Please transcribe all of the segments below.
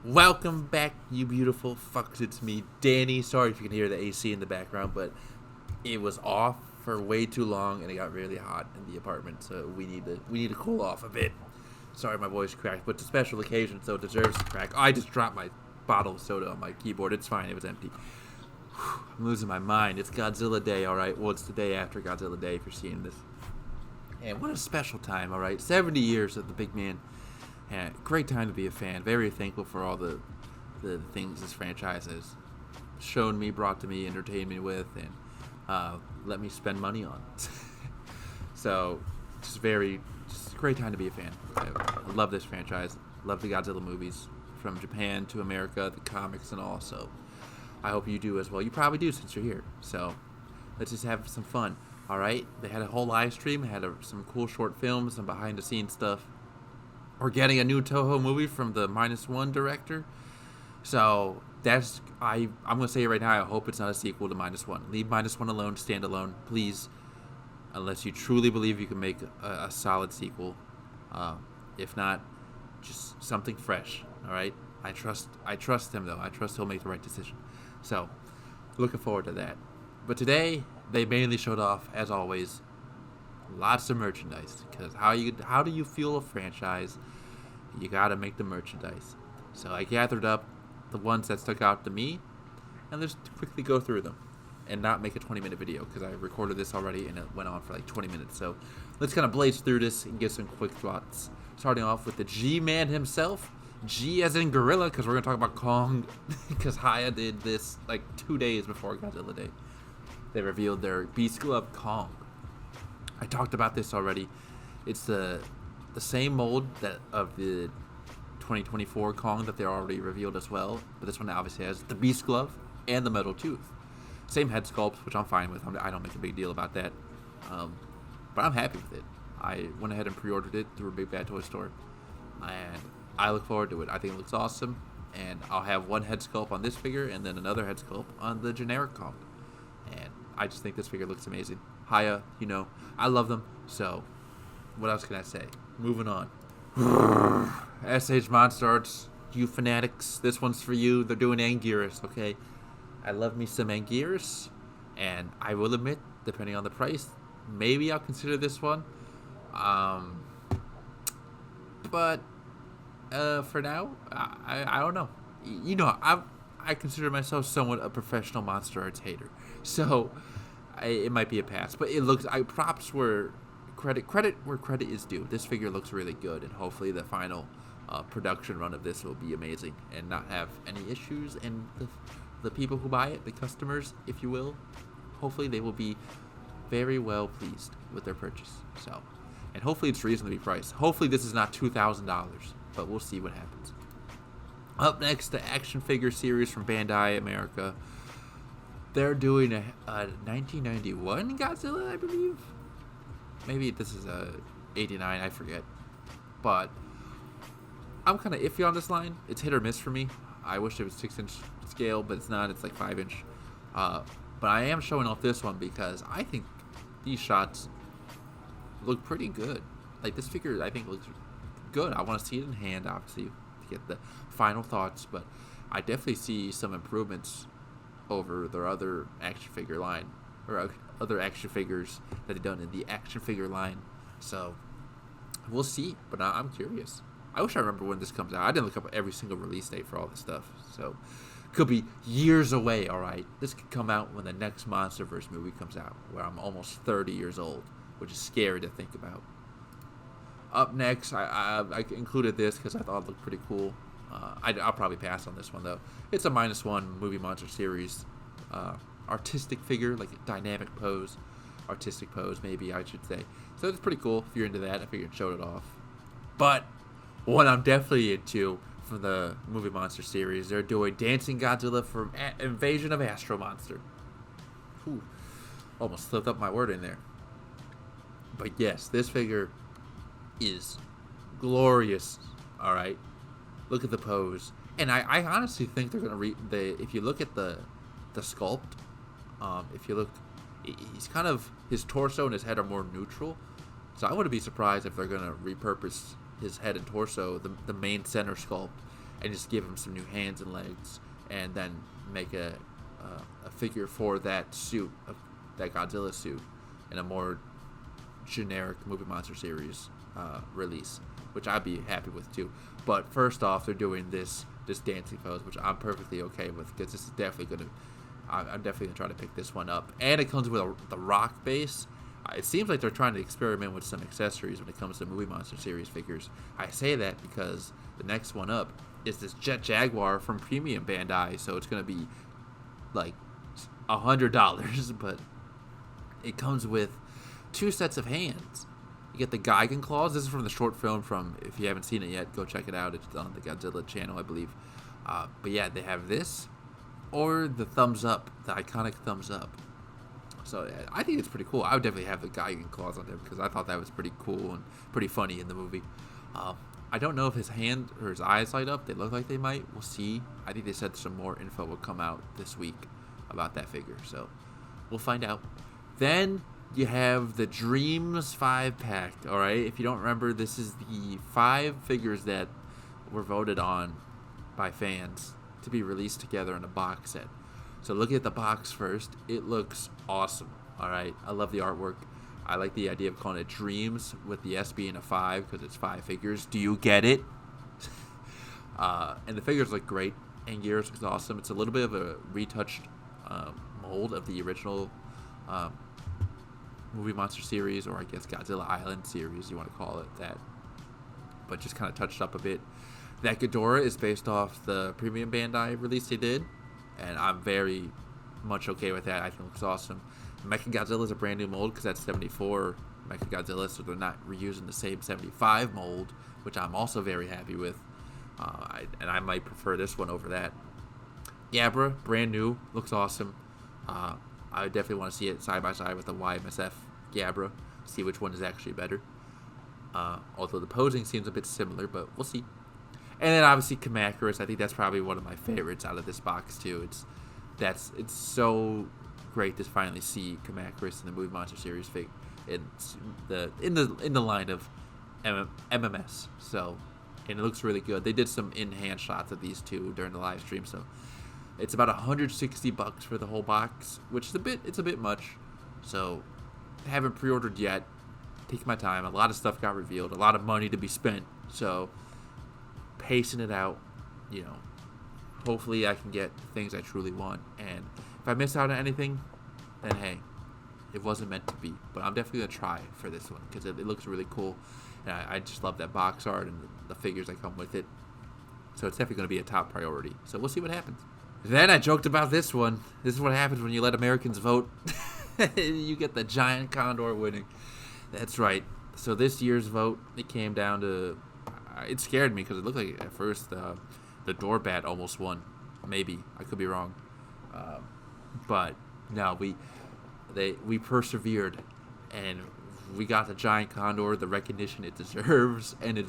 Welcome back, you beautiful fucks. It's me, Danny. Sorry if you can hear the AC in the background, but it was off for way too long and it got really hot in the apartment, so we need to cool off a bit. Sorry my voice cracked, but it's a special occasion, so it deserves to crack. I just dropped my bottle of soda on my keyboard. It's fine, it was empty. I'm losing my mind. It's Godzilla Day, alright? Well, it's the day after Godzilla Day if you're seeing this. And what a special time, alright? 70 years of the big man. And great time to be a fan. Very thankful for all the things this franchise has shown me, brought to me, entertained me with, and let me spend money on. So, just a great time to be a fan. I love this franchise. Love the Godzilla movies from Japan to America, the comics and all. So, I hope you do as well. You probably do since you're here. So, let's just have some fun. All right? They had a whole live stream. Had some cool short films, some behind the scenes stuff. We're getting a new Toho movie from the -1 director. So I'm gonna say it right now. I hope it's not a sequel to -1. Leave -1 alone. Stand alone, please. Unless you truly believe you can make a solid sequel. If not, just something fresh. All right. I trust him though. I trust he'll make the right decision. So looking forward to that. But today they mainly showed off, as always, lots of merchandise, because how do you fuel a franchise? You gotta make the merchandise. So I gathered up the ones that stuck out to me, and let's quickly go through them and not make a 20-minute video, because I recorded this already and it went on for like 20 minutes. So let's kind of blaze through this and get some quick thoughts. Starting off with the G-Man himself. G as in gorilla, because we're gonna talk about Kong, because Haya did this like 2 days before Godzilla Day. They revealed their Beast Glove Kong. I talked about this already. It's the same mold of the 2024 Kong that they already revealed as well, but this one obviously has the Beast Glove and the metal tooth. Same head sculpt, which I'm fine with. I don't make a big deal about that, but I'm happy with it. I went ahead and pre-ordered it through a Big Bad Toy Store, and I look forward to it. I think it looks awesome, and I'll have one head sculpt on this figure and then another head sculpt on the generic Kong, and I just think this figure looks amazing. Haya, I love them, so what else can I say? Moving on. SH Monster Arts, you fanatics, this one's for you. They're doing Anguirus, okay? I love me some Anguirus, and I will admit, depending on the price, maybe I'll consider this one. But for now, I don't know. I consider myself somewhat a professional Monster Arts hater, so it might be a pass. But it looks, props where credit where credit is due. This figure looks really good, and hopefully the final production run of this will be amazing and not have any issues. And the people who buy it, the customers, if you will, hopefully they will be very well pleased with their purchase. So, and hopefully it's reasonably priced. Hopefully this is not $2,000, but we'll see what happens. Up next, the action figure series from Bandai America. They're doing a 1991 Godzilla, I believe. Maybe this is a 89, I forget. But I'm kind of iffy on this line. It's hit or miss for me. I wish it was 6-inch scale, but it's not. It's like 5-inch. But I am showing off this one because I think these shots look pretty good. Like, this figure, I think, looks good. I want to see it in hand, obviously, to get the final thoughts. But I definitely see some improvements over their other action figure line, or other action figures that they've done in the action figure line. So we'll see, but I'm curious. I wish I remember when this comes out. I didn't look up every single release date for all this stuff, so could be years away. All right, this could come out when the next MonsterVerse movie comes out, where I'm almost 30 years old, which is scary to think about. Up next, I included this because I thought it looked pretty cool. I'll probably pass on this one though. It's a -1 movie monster series artistic figure, like a dynamic pose, artistic pose maybe I should say. So it's pretty cool if you're into that. I figured I'd show it off. But what I'm definitely into from the movie monster series, they're doing Dancing Godzilla from Invasion of Astro Monster. Whew, almost slipped up my word in there. But yes, this figure is glorious. All right. Look at the pose, and I honestly think they're gonna if you look at the sculpt, if you look, he's kind of, his torso and his head are more neutral, so I wouldn't be surprised if they're gonna repurpose his head and torso, the main center sculpt, and just give him some new hands and legs, and then make a figure for that suit, that Godzilla suit, in a more generic Movie Monster Series release, which I'd be happy with too. But first off, they're doing this dancing pose, which I'm perfectly okay with, because this is definitely I'm definitely gonna try to pick this one up. And it comes with the rock base. It seems like they're trying to experiment with some accessories when it comes to Movie Monster Series figures. I say that because the next one up is this Jet Jaguar from Premium Bandai, so it's gonna be like $100, but it comes with 2 sets of hands. You get the Gigan claws. This is from the short film from, if you haven't seen it yet, go check it out. It's on the Godzilla channel, I believe. But yeah, they have this, or the thumbs up, the iconic thumbs up. So yeah, I think it's pretty cool. I would definitely have the Gigan claws on there, because I thought that was pretty cool and pretty funny in the movie. I don't know if his hand or his eyes light up. They look like they might. We'll see. I think they said some more info will come out this week about that figure, so we'll find out. Then you have the Dreams 5-pack, all right? If you don't remember, this is the 5 figures that were voted on by fans to be released together in a box set. So look at the box first. It looks awesome, all right? I love the artwork. I like the idea of calling it Dreams with the S being a 5, because it's 5 figures. Do you get it? And the figures look great, and Gears looks awesome. It's a little bit of a retouched mold of the original Movie Monster Series, or I guess Godzilla Island series, you want to call it that, but just kind of touched up a bit. That Ghidorah is based off the Premium Bandai release they did, and I'm very much okay with that. I think it looks awesome. Mechagodzilla is a brand new mold, because that's 74 Mechagodzilla, so they're not reusing the same 75 mold, which I'm also very happy with, and I might prefer this one over that. Gabra, brand new, looks awesome. I definitely want to see it side by side with the YMSF Gabra, see which one is actually better. Although the posing seems a bit similar, but we'll see. And then obviously Kamacuras. I think that's probably one of my favorites out of this box too. It's so great to finally see Kamacuras in the Movie Monster Series fig in the line of MMS. So, and it looks really good. They did some in-hand shots of these two during the live stream, so it's about $160 for the whole box, which is a bit much. So, I haven't pre-ordered yet. Take my time. A lot of stuff got revealed. A lot of money to be spent. So, pacing it out. Hopefully I can get the things I truly want. And if I miss out on anything, then hey, it wasn't meant to be. But I'm definitely gonna try for this one, because it looks really cool. And I just love that box art and the figures that come with it. So it's definitely gonna be a top priority. So we'll see what happens. Then I joked about this one. This is what happens when you let Americans vote. You get the giant condor winning. That's right. So this year's vote, it came down to... It scared me, because it looked like at first the Dorbat almost won. Maybe. I could be wrong. But no, we persevered. And we got the giant condor, the recognition it deserves. And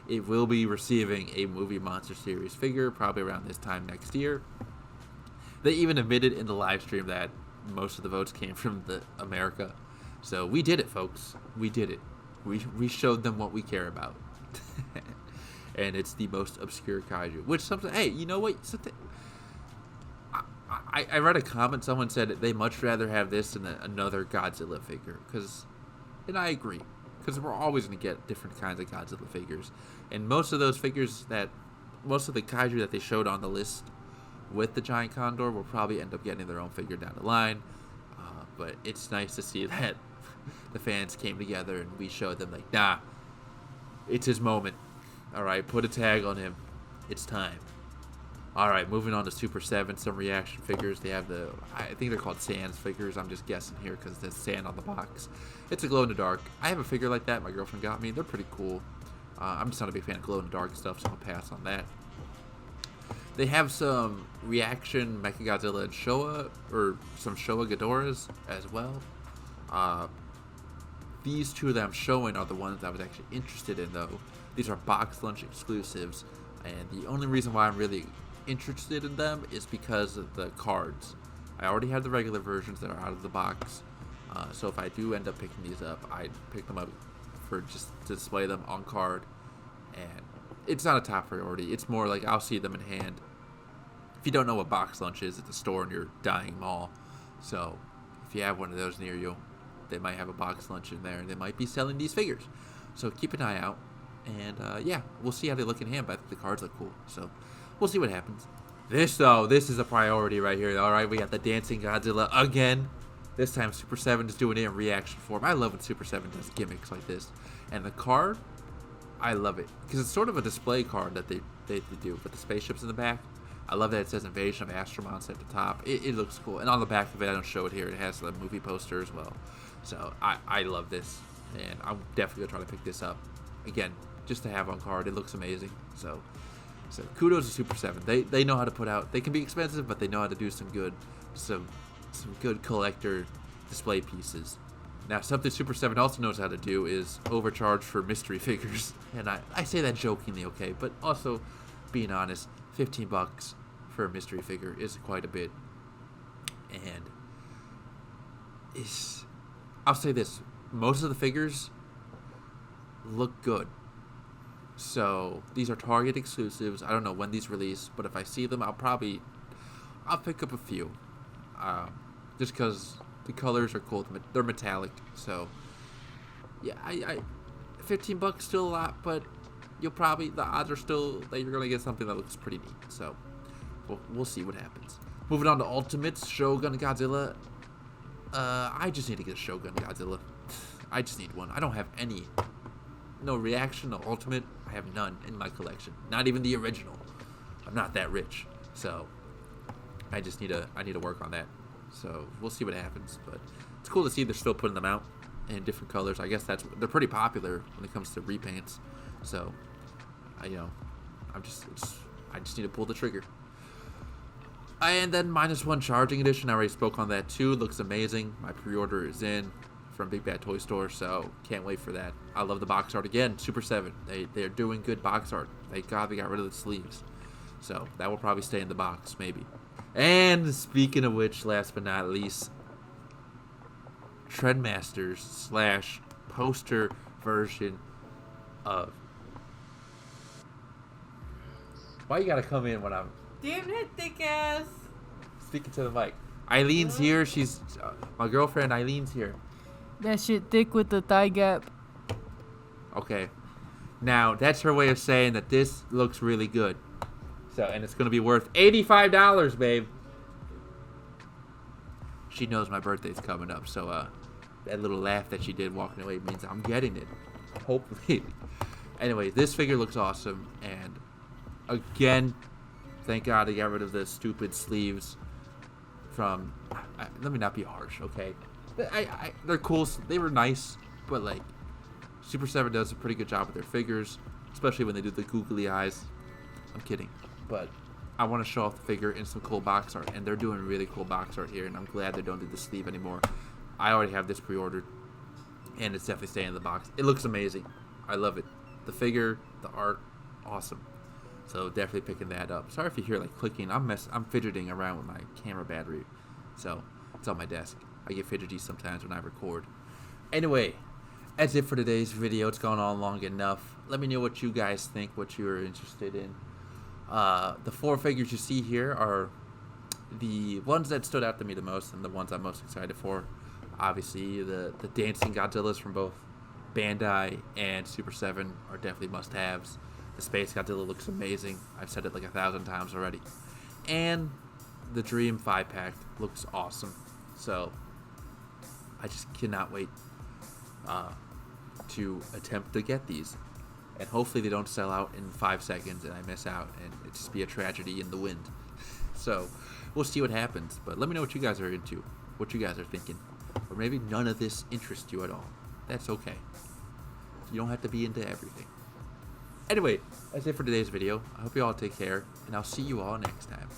it will be receiving a Movie Monster Series figure probably around this time next year. They even admitted in the live stream that most of the votes came from America. So we did it, folks. We did it. We showed them what we care about. And it's the most obscure kaiju. Which something, hey, you know what? I read a comment. Someone said they much rather have this than another Godzilla figure. And I agree. Because we're always going to get different kinds of Godzilla figures. And most of those figures most of the kaiju that they showed on the list with the giant condor will probably end up getting their own figure down the line. But it's nice to see that the fans came together and we showed them, like, nah, it's his moment. All right, put a tag on him. It's time. All right, moving on to Super 7, some reaction figures. They have I think they're called Sands figures. I'm just guessing here because there's sand on the box. It's a glow-in-the-dark. I have a figure like that. My girlfriend got me. They're pretty cool. I'm just not a big fan of glow-in-the-dark stuff, so I'll pass on that. They have some reaction Mechagodzilla and Showa, or some Showa Ghidorahs as well. These two that I'm showing are the ones I was actually interested in, though. These are box lunch exclusives, and the only reason why I'm really interested in them is because of the cards. I already have the regular versions that are out of the box, so if I do end up picking these up, I'd pick them up for just to display them on card, and it's not a top priority. It's more like I'll see them in hand. If you don't know what box lunch is, it's a store in your dying mall. So if you have one of those near you, they might have a box lunch in there, and they might be selling these figures. So keep an eye out. And yeah, we'll see how they look in hand, but I think the cards look cool. So we'll see what happens. This is a priority right here. All right, we got the Dancing Godzilla again. This time Super 7 is doing it in reaction form. I love when Super 7 does gimmicks like this. And the card, I love it. Because it's sort of a display card that they do with the spaceships in the back. I love that it says Invasion of Astronauts at the top. It looks cool. And on the back of it, I don't show it here, it has the movie poster as well. So I love this. And I'm definitely going to try to pick this up. Again, just to have on card. It looks amazing. So kudos to Super 7. They know how to put out. They can be expensive, but they know how to do some good collector display pieces. Now, something Super 7 also knows how to do is overcharge for mystery figures. And I say that jokingly, okay? But also, being honest, $15 for a mystery figure is quite a bit. And I'll say this. Most of the figures look good. So, these are Target exclusives. I don't know when these release, but if I see them, I'll pick up a few. Just because the colors are cool. They're metallic. So, yeah, $15 still a lot, but the odds are still that you're going to get something that looks pretty neat. So, we'll see what happens. Moving on to Ultimates, Shogun Godzilla. I just need to get a Shogun Godzilla. I just need one. I don't have any. No reaction, no ultimate. I have none in my collection. Not even the original. I'm not that rich. So I need to work on that. So we'll see what happens. But it's cool to see they're still putting them out in different colors. I guess they're pretty popular when it comes to repaints. So I just need to pull the trigger. And then -1 Charging Edition. I already spoke on that too. Looks amazing. My pre-order is in from Big Bad Toy Store, so can't wait for that. I love the box art again. Super 7. They're doing good box art. Thank God they got rid of the sleeves. So that will probably stay in the box, maybe. And speaking of which, last but not least, Trendmasters / poster version of. Why you gotta come in when I'm. Damn it, thick ass. Speaking to the mic. Eileen's here. She's my girlfriend. Eileen's here. That shit thick with the thigh gap. Okay. Now, that's her way of saying that this looks really good. So, and it's going to be worth $85, babe. She knows my birthday's coming up, so that little laugh that she did walking away means I'm getting it. Hopefully. Anyway, this figure looks awesome, and again, thank God they got rid of the stupid sleeves from... let me not be harsh, okay? They're cool. They were nice, but like Super 7 does a pretty good job with their figures, especially when they do the googly eyes. I'm kidding, but I want to show off the figure in some cool box art, and they're doing really cool box art here, and I'm glad they don't do the sleeve anymore. I already have this pre-ordered, and it's definitely staying in the box. It looks amazing. I love it. The figure, the art, awesome. So definitely picking that up. Sorry if you hear like clicking. I'm fidgeting around with my camera battery, so it's on my desk. I get fidgety sometimes when I record. Anyway, that's it for today's video. It's gone on long enough. Let me know what you guys think, what you're interested in. The 4 figures you see here are the ones that stood out to me the most and the ones I'm most excited for. Obviously, the Dancing Godzillas from both Bandai and Super 7 are definitely must-haves. The Space Godzilla looks amazing. I've said it like 1,000 times already. And the Dream 5-pack looks awesome. So I just cannot wait to attempt to get these. And hopefully they don't sell out in 5 seconds and I miss out and it just be a tragedy in the wind. So we'll see what happens. But let me know what you guys are into, what you guys are thinking. Or maybe none of this interests you at all. That's okay. You don't have to be into everything. Anyway, that's it for today's video. I hope you all take care, and I'll see you all next time.